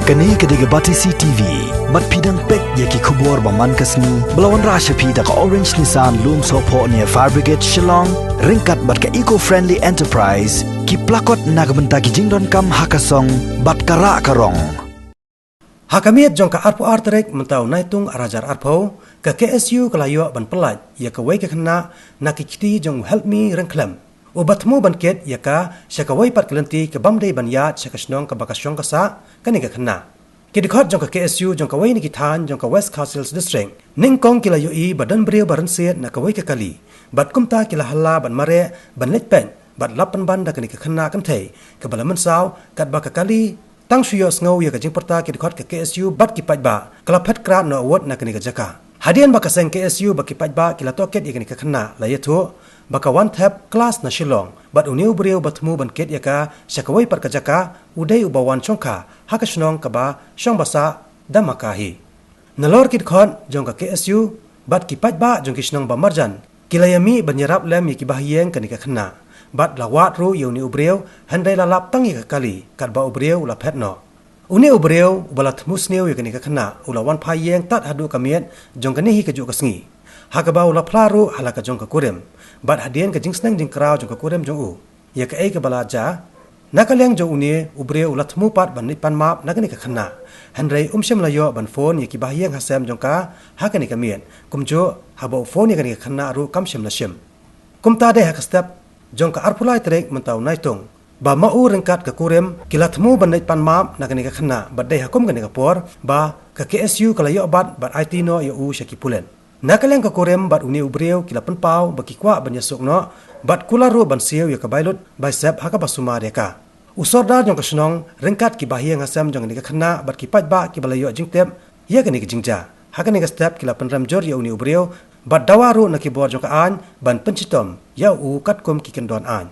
Kani kediga Batisi TV, mat pidang pek yaki kubur baman kasni, belawan rasha pida ka Orange Nissan Loom Sopo near Fire Brigade Shillong, ringkat bat ka eco-friendly enterprise, ki plakot nagbenta ki jingdon kam hakasong, bat kara karong. Hakamiat jong ka arpo arterek mentau naitung arajar arpo, ka KSU kalayo ban pelat, ya ka wei ka kena nakikiti jong help me rengklem. Ubatmu banket ya ka syakawai pat kelenti ke bamdei banyat syakasnong ke bakasyong kasa kani ka kena. Kidikot jong ka KSU jong ka wei ni kitan jong ka West Castles District. Ningkong kila yoi badan beriu baran siat na ka wei ka kali. Bat kumta kila hala ban mare ban letpen bat lapan banda kani ka kena kan thei. Ke balaman saw kat ba ka kali tang suyo ngau ya ka jing perta kidikot ka KSU bat kipat ba. Kalapet krat no award na kani ka jaka. Hadian baka seng KSU baki kipat ba kila toket ya kani ka kena la yetu. Baka one tap kelas na Shillong, bat uniu beriu batmu banket yaka syakawai par kajaka udai ubawan chongka hakasnong kaba syong basa damakahi. Nalor kit khon jong ka KSU bat kipat ba jong kisnong ba marjan kilayami banyarap lem yaki bahyeng kanika khna bat lawat ru yu uniu beriu handai lalap tang yaka kali kat ba uberiu la phetno. Uniu beriu balat musniu yaka nika khna ulawan phayeng tat hadu kamiet jong kanihi kaju kasngi. Hakaba ula plaru halaka jong ka kurem. Bat hadian ke jing senang jing krau jong ka kurem jong u. Ya ka ei ka balaja. Nakaliang jong uni ubre ulat mupat ban nipan map nagani ka khana. Henry umsem layo ban phone ya ki bahyang hasem jong ka hakani ka mien. Kumjo habo phone ya ka khana ru kamsem na shem. Kumta de hak step jong ka arpulai trek mentau naitung. Ba mau rengkat ka kurem kilat mu ban nipan map nagani ka khana. Bat de hakum gani ka por ba ka KSU kalayo bat IT no ya u syaki pulen. Nakaliang ka kurem bat uni ubreu kila penpau baki kwa banyasuk no bat kularu ban siu ya kabailut bicep haka basuma deka. Usor dar jong kasnong rengkat ki bahyang hasam jong ni ka khana bat ki pat ba ki balayo jingtep ya kani ki jingja. Haka ni ka step kila penram jor ya uni ubreu bat dawaru na ki bor jong ka an ban pencitom ya u katkum ki kendon an.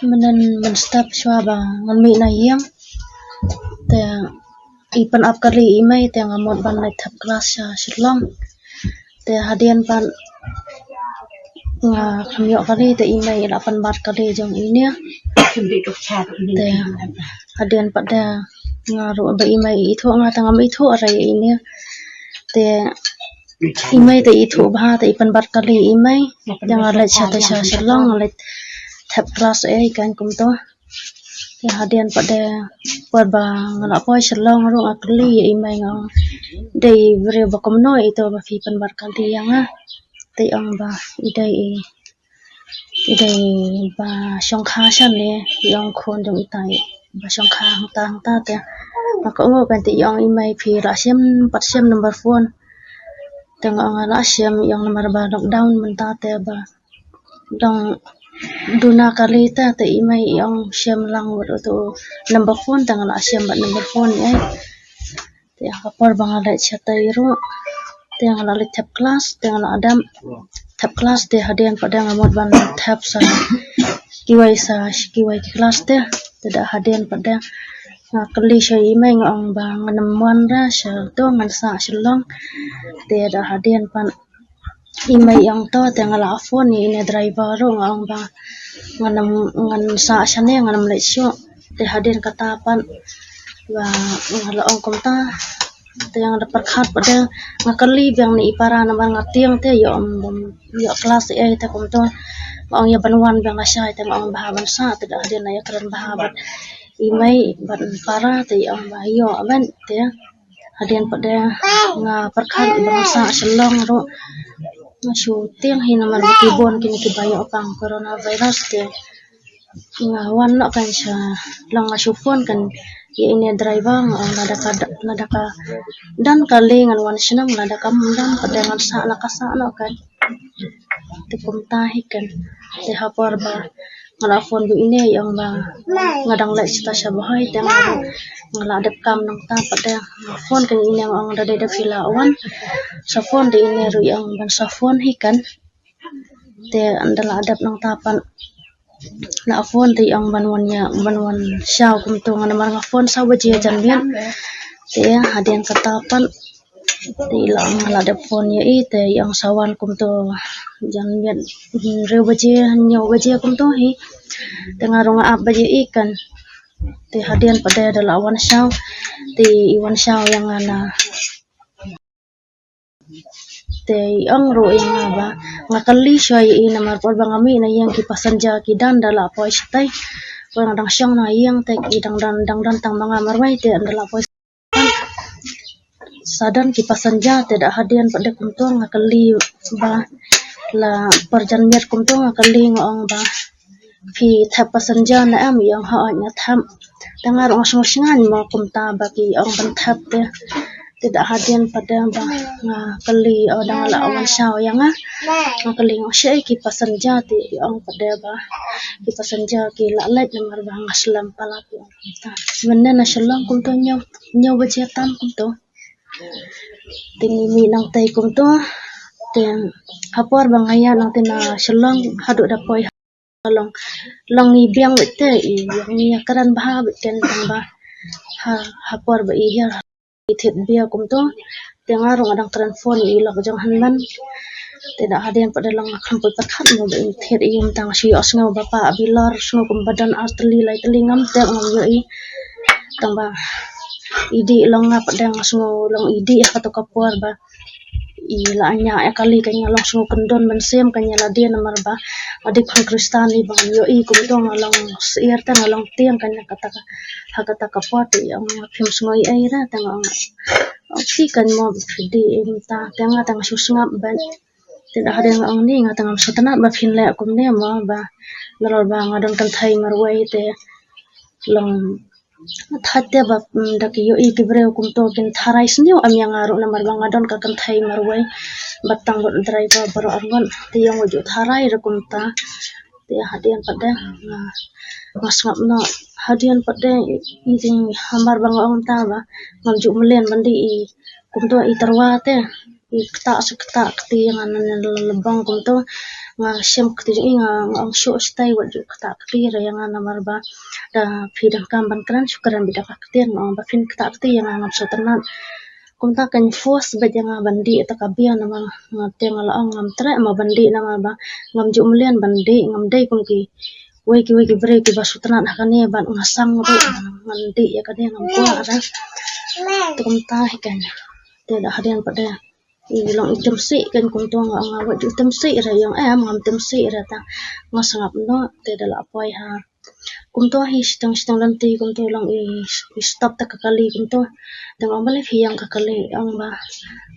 Men step swaba ngan mi na yang te ipan ap kali imai te ngamot ban nai thap kelas Shillong. Te hadian pan nga khamyo kali te imai lapan bat kali jong ini te hadian pada nga ru ba imai itho nga tanga mai itho arai ini te imai te itho ba te ipan bat kali imai yang ala chata Shillong ala thap kelas kan kumto te hadian pada ba ngala po Shillong ru akli imai nga dei bere bakomno ito ba fipan barkali yang te ang ba idai ba syongkha shan le yang khon jong itai ba syongkha hta te maka ngo kan te yang imai phi ra syam pat syam number phone te nga la syam yang nomor ba lockdown menta te ba dong duna kali ta te imai yang syam lang to number phone te nga la syam ba number phone te kapor bangala chatai ro te ngala le tap class te ngala adam tap class te hadian pada ngamot ban tap sa kiwai class te da hadian pada ngakli syai imai ngong ba nganamuan ra sya to ngan sa Shillong te da hadian pan imai yang to te ngala phone ni ne driver ro ngong ba ngan sa syane nganam le syo te hadian katapan wa ngala ong komta te yang dapat khat pada ngakali biang ni ipara naman ngatiang te yo kelas te komto ong ya banwan biang asya te ong bahaban sa te dah dia na ya keren bahabat imai ban para te ong bayo aban te hadian pada nga perkhat bangsa Shillong ro shooting hinaman kibon kini kibayo pang coronavirus te nga wan no kan siya lang asupon kan ini driver nadaka dan kali ngan wan sinam nadaka mundan pada ngan sa nakasa no kan te kumtahi kan te hapor ba ngala phone bu ini yang ba ngadang le cita sabahay te ngala adap kam nang ta pada phone kan ini yang ang dada fila wan sa phone de ini ru yang ban sa phone hikan te andala adap nang tapan na phone te ang banwan syau kumto nga namar nga phone sa waje janmian te hadian katapan te ilang ngalada phone ya te yang sawan kumto janmian re waje nyaw waje kumto hi te ngarong ap waje ikan te hadian pada dalawan syau ti iwan shaw yang ana te ang ro yang aba ngakali shoy I namar por bangami na yang kipasan ja kidan dala poi sitai orang dang syang na yang te idang dan tang mga marwai te dala poi sadan kipasan ja te da hadian pada kuntung ngakali ba la perjan miat kuntung ngakali ngong ba phi thap pasan ja na am yang ha nya tham tangar ong sngan mo kumta bagi ong ban thap te tidak hadian pada bah kali orang la awan shaw yang kali ngoshe kipasan ja ti ong pada bah kipasan ja ki la lai namar bah ngaslam pala ki menen na shalom kum to nyaw bajetan kum to tingi mi nang tai kum to ten hapor bangaya nang tina shalom hadu da poi long ni biang bete I yang ni karan bah beten tang bah hapor ba I hier ithet bia kum to tengarong adang transfer I lok jang hanman tidak ada yang pada lang akan patkat mo ba ithet iyum tang si osngo bapa bilar sno kum badan arteli lai telingam te ngam yo I tang ba idi long ngap dang sno long idi atau kapor ba ila anya kali kanya long sno kendon mensem kanya la dia namar ba adik kan kristani bang yo I kum to ngalong sier ta ngalong tiang kanya kata kapor yang phim sno I ai ra tang oksi kan mo fidi imta tanga tang susngap ban tidak ada yang ni ngatang sutana ba phin le kum ne mo ba lor ba ngadon kan thai marwai te long thatte ba dak yo I kibre kum to kin tharai snyo am yang aru namar ba ngadon ka kan thai marwai batang bot driver baro argon te yang ojo tharai ra kum ta te hadian pada masngap no hadian pada ini hambar bang ong ta ba ngamju melen bandi I kum to I tarwa te I kta kti yang anan lebang kum to nga syam kti I nga ong syo stai wa ju kta kti ra yang namar ba da pidang kamban kran syukaran bidak kti ngong ba fin kta kti yang ngam so tenan kum ta kan force ba yang bandi ta kabia nama ngate ngala ong ngam tre ma bandi nama ba ngamju melen bandi ngam dai kum ki wei ki bre ki basutan hakane ban ngasang ro mandi ya kade ngam ko ara tum ta hikan te da hadian pada ilong item si kan kum to ngawa ju tem si ra yang ngam tem si ra ta ngasangap no te da la poi ha kum to hi stang lanti kum to long I stop ta kakali kum to dang ambale hiang kakali ang ba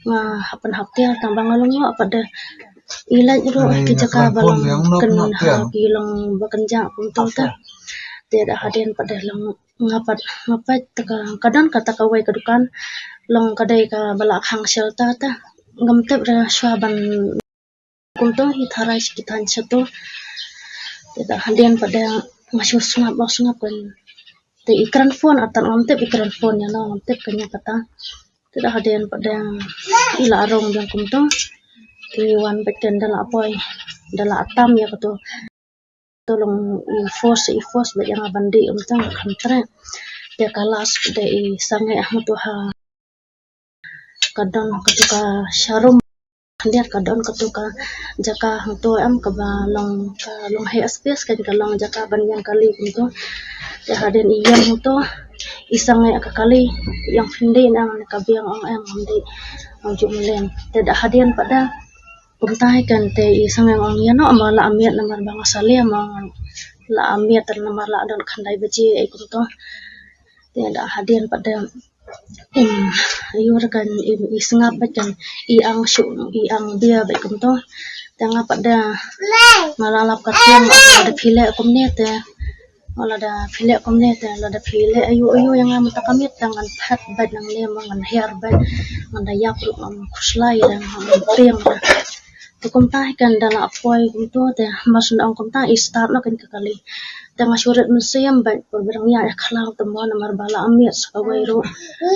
nga hapan haptia tang bangalong pada ilaj ro kijaka balang ken ha kilong bakanja punto ta tidak hadian pada lang ngapat kadang kata kawai kedukan long kadai ka balak hang shelta ta ngamtep ra swaban punto hitarai sekitan satu tidak hadian pada masuk sungap kan te ikran phone atau ngamtep ikran phone ya no ngamtep kanya kata tidak hadian pada ila arong yang punto Iwan beken dala apoy dala atam ya kato tolong force ba yang bandi umtang kantre dia kalas de sangai ahmutu ha kadon katuka sharum dia kadon katuka jaka hantu am ka balong he SPS kan kalong jaka ban yang kali itu ya haden iyan itu isangai akakali yang finde nang kabiang ang am handi jumlen tidak hadian pada kumtai kan te isang yang ang yano amala amiat namar banga sale amang la amiat namar la don khandai baji ai kumto te da hadian pada ayur kan isngap bacan I ang dia baik kumto tanga pada malalap katian ada pile kumne te wala da pile kumne te la da pile ayu yang amata kamit tangan phat bad nang le mangan hair bad manda yapru kuslai dan priang kum ta kan dala apoy gitu te masun ang kum ta start na kan kakali tanga surat mensiam ba berang ya khalang temo namar bala amiat sakawai ro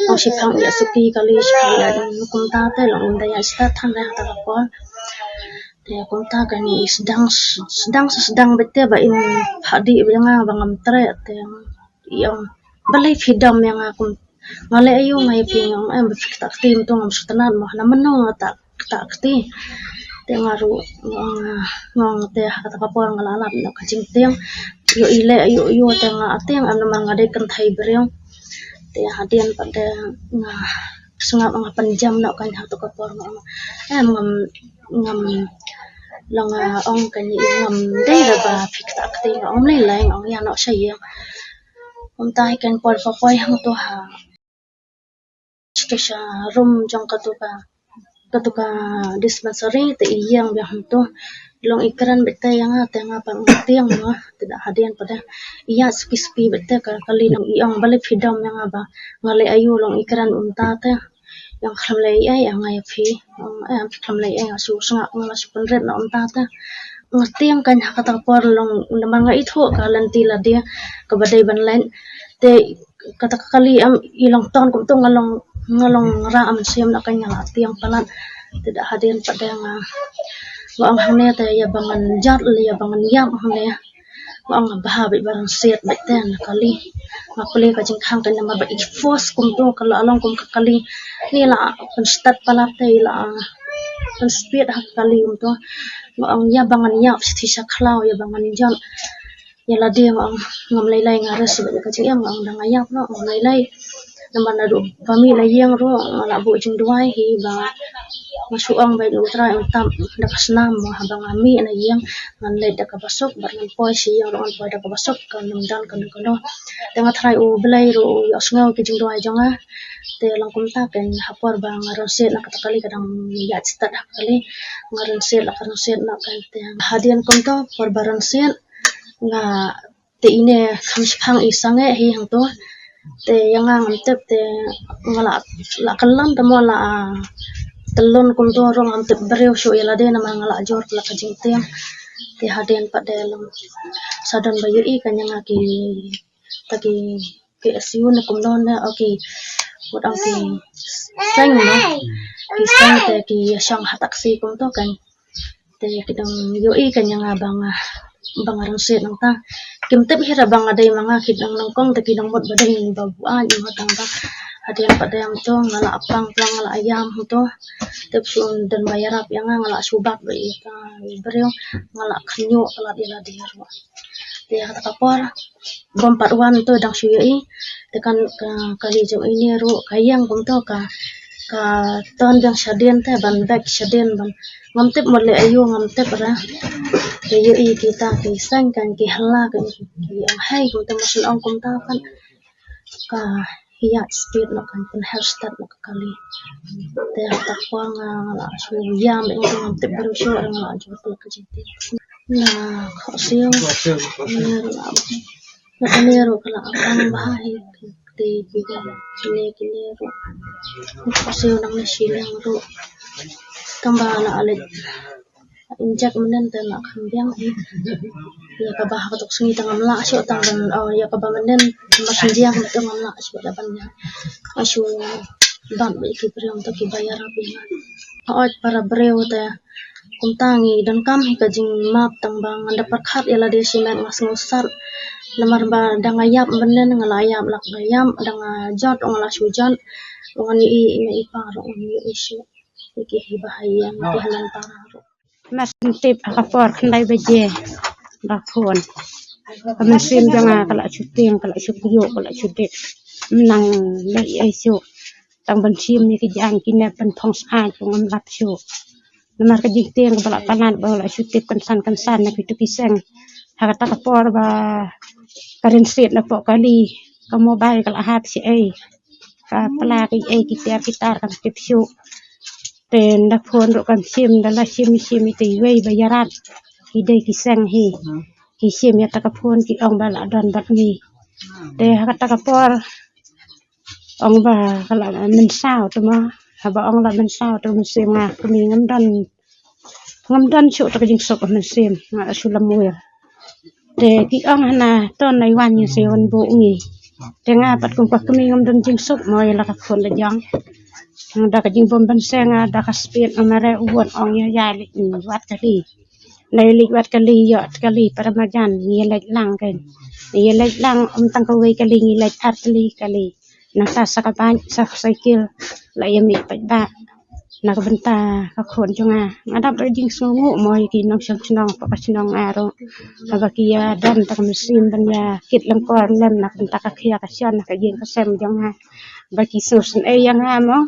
ang sipang ya suki kali sekali kum ta te long daya start han ra ta ko te kum ta kan sedang bete ba in phadi yang bangam tre te yang balai fidam yang aku ngale ayu ngai ping am fikta tim to ngam sutanan mo na menno ta kti tengaru ngong te kata kapor ngalalap no kacing tiang yo ile yo tenga ateng an mang ade kan thai breong Dia hadian pada sengap penjam nak kan hatu kapor ngam ngam long ong kan ngam dei ra ba fix tak ti ong lai lai ong ya nak saya om tai kan por poi hang to ha stasha room jong katuka dispensary te yang bi hang to long ikran bete yang tengah pang tiang no tidak hadian pada iya spi bete kali long iong balik fidam yang aba ngale ayu long ikran unta te yang khamlei ai yang ai phi khamlei ai asu sanga ngala supendret na unta te ngatiang kan kata por long namanga itho kalanti la dia kabadai ban lain te kata kali am ilong ton kum to ngalong ra am siam na kan ngala tiang palan tidak hadian pada ang hane ta ya bangan jat ya bangan yam hane ang bahabi barang set beten kali makuli ka jing khang kan nama ba force kum to kala along kum kali ni la kan start palap te la kan speed hak kali to ang ya bangan yap si sa khlau ya bangan jat ya la dia ngam lai lai ngares ba ka jing ang dang ayap no lai lai nama nadu pami la yang ro la bu jing duai hi ba masuang bay utra utam dakasnam mo habang ami na yang nganle dakabasok barang poi si yang ron poi dakabasok kan namdan kan tengah try u belai ro yosngau ki jing doai jonga te langkum ta ken hapor bang roset na katakali kadang ya start kali ngaron set la kan set na kan te hadian kom to por baran set nga te ine khamshang isange hi hang to te yang ngam tep te ngala la kalam te mo la telon kum to rong am tep breu sho yala de na mangala jor la ka jing tiang te hadian pada long sadon bayu I kan yang aki taki PSU na kum don na okay what ang ki sang na ki sang te ki syang hataksi kum to kan te kidang yu I kan yang bang arang set nang ta kim tep hira bang adai manga kidang nangkong te kidang bot badeng babuan yung hatang ta hadian pada yang to ngala apang plang ngala ayam to tep sun dan bayarap yang ngala subat ba ita breu ngala khnyo kala dila diaro dia kata kapor bompat wan to dang syui tekan kali jong ini ro kayang kum to ka ton dang syadien te ban back syadien ban ngamtep mole ayu ngamtep ra kayu I kita kisang kan ki hala kan ki ang hai kum to masul ong kum ta kan ka hiya speed no kan pun health start no kali te takwa ngala su yam ing tep baru syo ngala jo to ka jiti na khosio na kanero kala ang bahay te biga kini ro khosio nang silang ro tambala alit injak menen te nak kambiang ya ka bah katok sungi tangam la syo tangan ya ka ba menen masin jiang to ngam la syo dapan ya asu ban ba ki priong to ki bayar api ot para breu te kumtangi dan kam hi ka jing map tang bang anda perkhat ya la de simen ngas ngusar lemar ba dang ayap menen ngalayap lak gayam dang jot ngala sujan ngani I pa ro ni isu ki hi bahaya ki halan para mas tip akapor kandai beje bakon kami sim jangan kalau syuting kalau syukuyo kalau syuting menang lai aisu tang bensim ni kijang kina pen thong sai pengam lap syu lemar ke jing balak panan bala syuting kansan na pitu pisang hakata kapor ba karin set na po kali ka mobile kala hap si ai ka pala ki ai gitar kan tip syu ten dak phone ro kan sim dala sim ti wei bayarat ki dei ki sang hi ki sim ya ta ka phone ki ong bala don bat ni te hakata ka por ong ba kala men sao to ma haba ong la men sao to men sim nga kami ngam dan chu ta jing sok men sim nga sulam muir te ki ong na ton nai wan ni se wan bu ngi te nga pat kum pa kami ngam dan jing sok mo la ka phone la jang da ka jing bom ban senga da ka speed amare uon ong ya li wat kali lai li wat kali yo kali paramajan ni lek lang kan ni lek lang tang ka wei kali ni lek at kali na sa sa ka ban sa cycle la yami pa ba nak benta ka khon jonga ngadap jing sungu moy ki nok senong pa senong aro abakia dan tak mesin dan ya kit lengkor lem nak benta ka khia ka sian ka jing ka sem jonga baki susun yang amo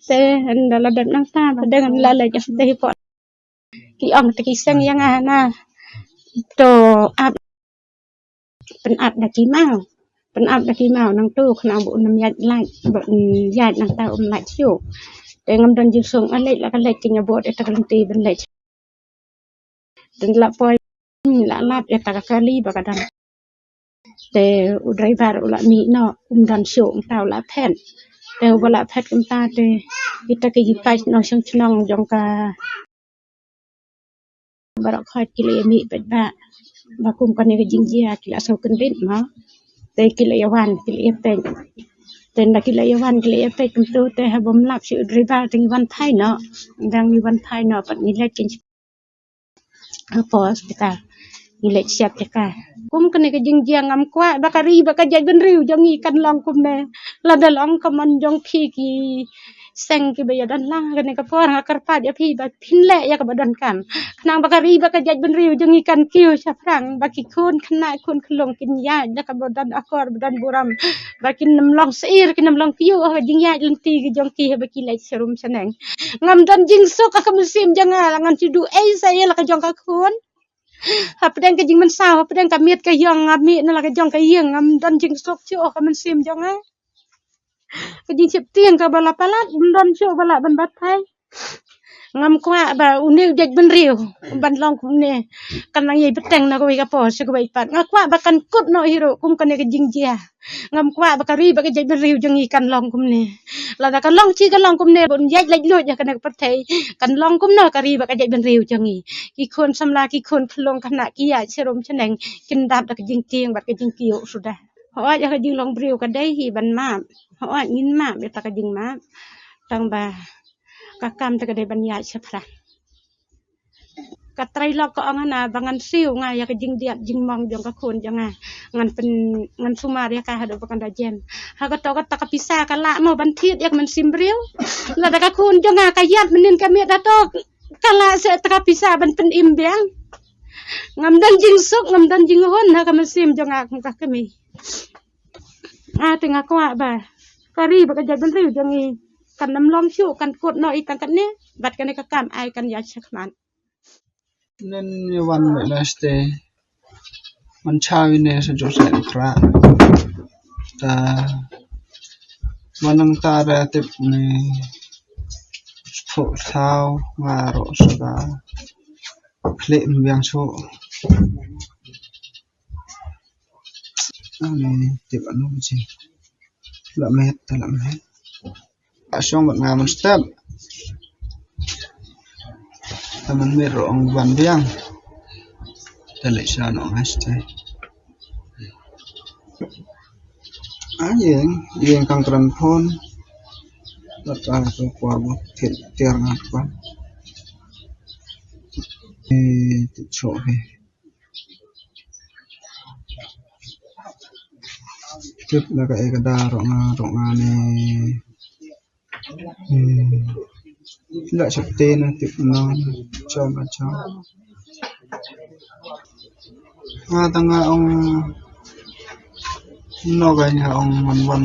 te ndala bet nang ta dengan lala jas te po ki ong te ki seng yang ana to ap pen ap da ki mau pen ap da ki mau nang tu khna bu nam yat lai bu yat nang ta lai chu te ngam dan jil sung alek la ka lek ki nya bo de ta kalenti ben lek dan la poi la lap ya ta ka kali ba ka dan te u driver ula mi no dan sung tau la pen te wala phet kum ta te kita ke yipai no sung chnong jong ka barak khat kile mi bet ba ba kum kan ke jingjia kila so kan rin ma te kile yawan kile te te na kile yawan kile te kum tu te ha bom lap si driver ting wan thai no dang ni wan thai no pat ni lek kin po hospital ni lek siap ka kum kan ke jingjia ngam kwa bakari bakajai ben riu jong ikan long kum ne la dalong kaman jong ki seng ki baya dan lang kan ka por ngakar pa ya phi ba phin le ya ka badan kan nang bakari bakajai ben riu jong ikan kiu saprang baki kun khna kun khlong kin ya ya ka badan akor badan buram bakin nam long seir kin nam long kiu ha jing ya lenti ki jong ki baki le serum seneng ngam dan jing sok ka musim janga ngan ci du ai saya la ka jong ka kun hapdeng ke jing men sao hapdeng ka miet ka yong ngami na la ka jong ka yeng ngam dan jing sok ci ka musim janga ka jing sip tieng ka bala palat don ci bala ban bat thai ngam kwa ba uni dej ben riu ban long kum ne kan nang yei peteng na ko ka po se ko bai pat ngakwa ba kan kut no hiro kum kan ke jing jia ngam kwa ba kari ba ke dej ben riu jeng ikan long kum ne la da kan long chi kan long kum ne bon yej lej lo ja kan pat thai kan long kum no kari ba ke dej ben riu jeng i ki khon samla ki khon khlong khana ki ya serum cheneng kin dap da ke jing tieng ba ke jing kiu sudah ho aja ka jing long riu ka dai hi ban ma ho a ngin ma be ta ka jing ma tang ba kakam ta kadai ban ya chapra katrai lok ko angana bangan siu nga ya jing diat jing mong jong ka khon janga ngan pen ngan sumar ya ka hado pakan dajen ha ka to ka ta ka pisa ka la mo ban thiet yak man simbriu la da ka khon janga ka yat menin ka mi da to kala se ta ka pisa ban pen imbiang ngam dan jing sok ngam dan jing hon ha ka mesim janga ka kemi a tengah kwa ba kari ba ka jaban riu jangi kan nam long chu kan kut no ikan kan ne bat kan ka kam ai kan ya chakman nênวันnày làมันชาวินเนสจอสันคราแต่วันนั้นตาเรติบนี่ผูกเท้ามารอสกาคลิปเบียงโชอันนี้ติบอันนู้นจริงละเม็ดแต่ละเม็ดช่วงบัดงานมันสเต็ปแต่มันไม่รองวันเบียงแต่เลยชาหนองฮัสเตยังkang keren pun letak ke kuah tiar apa cok tip lah kayak kada ronga ni tidak seperti na tip no macam tengah no kayaknya wan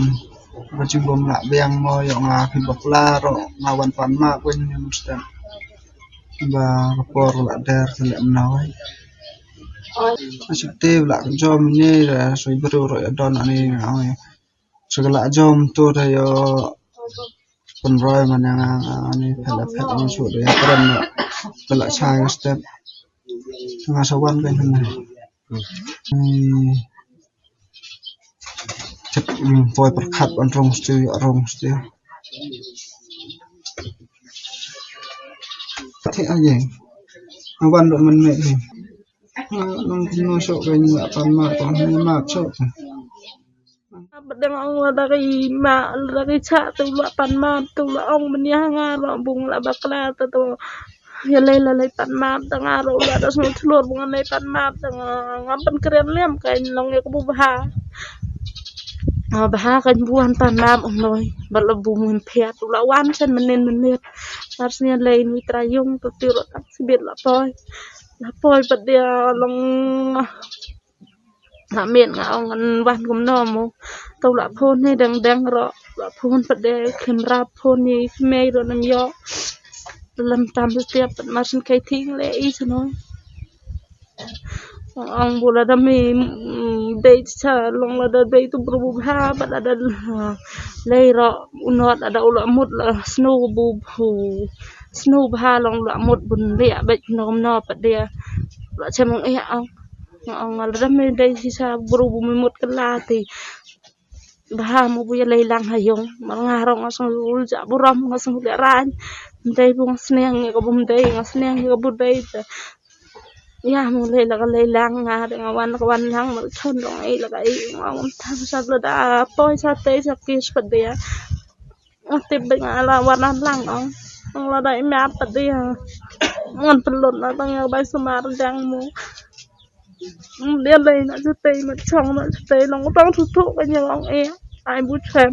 macam bom nak biang mo yang ngapi bakla ro ngawan panma pun mesti ba rapor la der selek menawai seperti la jom ni soi beru ro don ani ngawe segala jom tu dayo penroy mana ani pela ni su dia keren pela chai step tengah sawan kan cek voi perkat an rong stu thế anh gìวันđộ mình mệt gì nông nô sộ cái như vậy còn mà còn như mà sộ Badang ang lagi ma lagi cha tu la pan ma tu la ong menia nga ro bung la bakla tu ya lay pan ma tanga ro la da semua telur bunga lay pan ma tanga ngapan keren lem kain long ya kubu bah Bahakan buan tanam onoi berlebu mempiat lawan sen menit harusnya lain witrayung tutur tak sibit lapoi pada dia long miệng ngan ban kum nomo tau la phone ni dang ro la phone pada dia kamera phone ni mei ro nam yo lam tam setiap masin kai thing le i sanoi ang bola dami day sa long la day tu berubah pada ada leiro unot ada ulah mut la snow bu snow bah long la mut bun le bet nom no pada dia la chamong ang la dami day sa berubah mut kelati bah mo bu lay lang hayong mangarong asong ulja buram asong leran day bu sneng ko bum day sneng ko bu day ya mulai lay lang nga kawan lang magchon dong ay lagay ngom tapos sa da poy sa te sa kis pa dia ate beng ala wanan lang ang lada map pa dia ngon pelot na tang bay sumar dang mo dia lay na sa te magchong na sa te long tang tutu kanya ang ai bu chem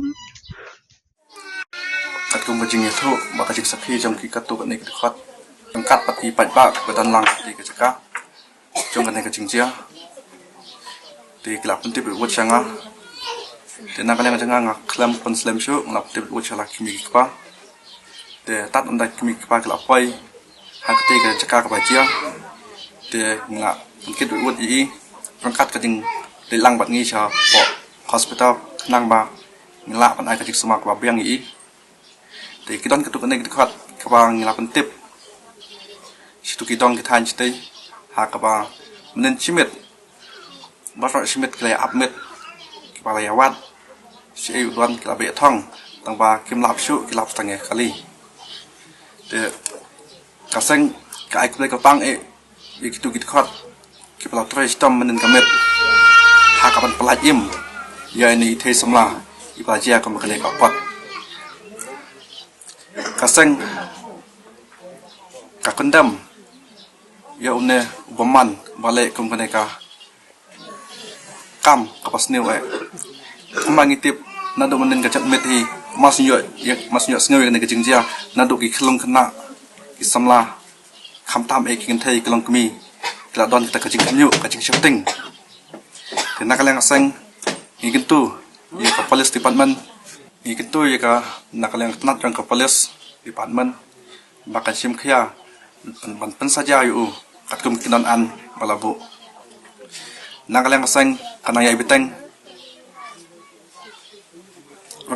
kat kum jing itu maka jik sakhi jam ki katu kan nek khat angkat pati pat badan lang di ke jaka jong kan nek jingjia di kelap pun tiba buat changa de nak kaleng janga ngak klam pon slam shu ngap tiba buat chala kimi kpa de tat anda kimi kpa kelap pai hak te ke jaka ka bajia de ngak mungkin buat i angkat ka jing de lang bat ngi cha po hospital nang ba ngla pan ai ka jik sumak ba biang i de kidon ketuk nek khat ka ba ngla pun tip situ kidong ki than chite ha ka ba menen chimit basra chimit kle apmet ki ba ya wat si ai don ki la be thong tang ba kim lap shu ki lap tange kali de ka seng ka ai kle ka pang ki tu ki khat ki ba tre stam menen kamet ha ka ban pelaj im ya ni the samla i ba jia ka ma kle ka pat ka seng ka kondam ya une boman balik kum ka kam kapas new mangitip nado menen ka chat met hi masnyo sngewe ne ka jingjia nado ki khlong khna ki samla kham tam kin thai klong kmi kla don ka jing nyu ka jing shooting tena kaleng aseng ikintu ya ka police department ikintu ya ka nakaleng tanat ka police department bakan sim khia ban saja yu kat kum kinan an balabu nakaleng aseng kana ya biteng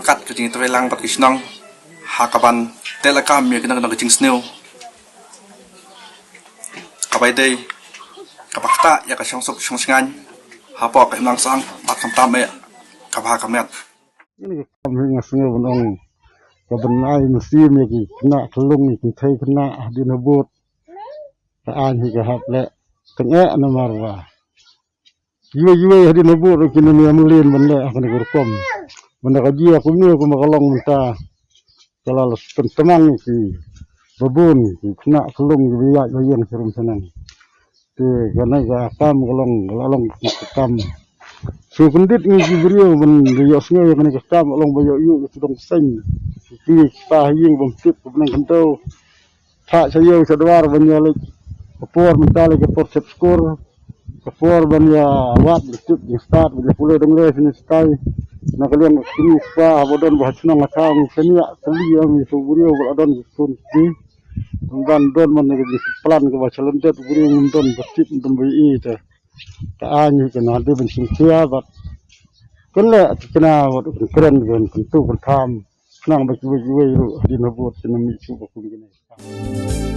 kat kajing trelang pat kisnong hakaban telekam ya kinang kajing snew kabai dei kapakta ya ka songsok songsingan hapo ka imlang sang bat kamtam kabha kamet ini kami ngasih benong kebenai musim lagi kena telung itu thai kena di nebut taan hi ka haple tengah namarwa jiwa di nebut kini ni amulin benda akan gerkom benda kaji aku ni aku makalong minta kalau tenang ki babun kena telung biak bayan serum senang te kana ka kam kalong kam so kundit ni brio ben yo snge kana ka kam long bayo yu tudong sen ki pa ying bom tip ben kanto tha sayo sadwar ben yo lek por mentale ke por sep skor ke por ben ya wat tip di start ben pulo dong le sini stai na kalian kini pa bodon bah chuna ngata senia tali yang so brio bodon sun ki dan don man ke plan ke bachalan det brio don tip don bi ite ka anyu kana de ben sim sia bat kena kena keren kan tu kan tham nang ba ju ru di nabot ni mi su ko kun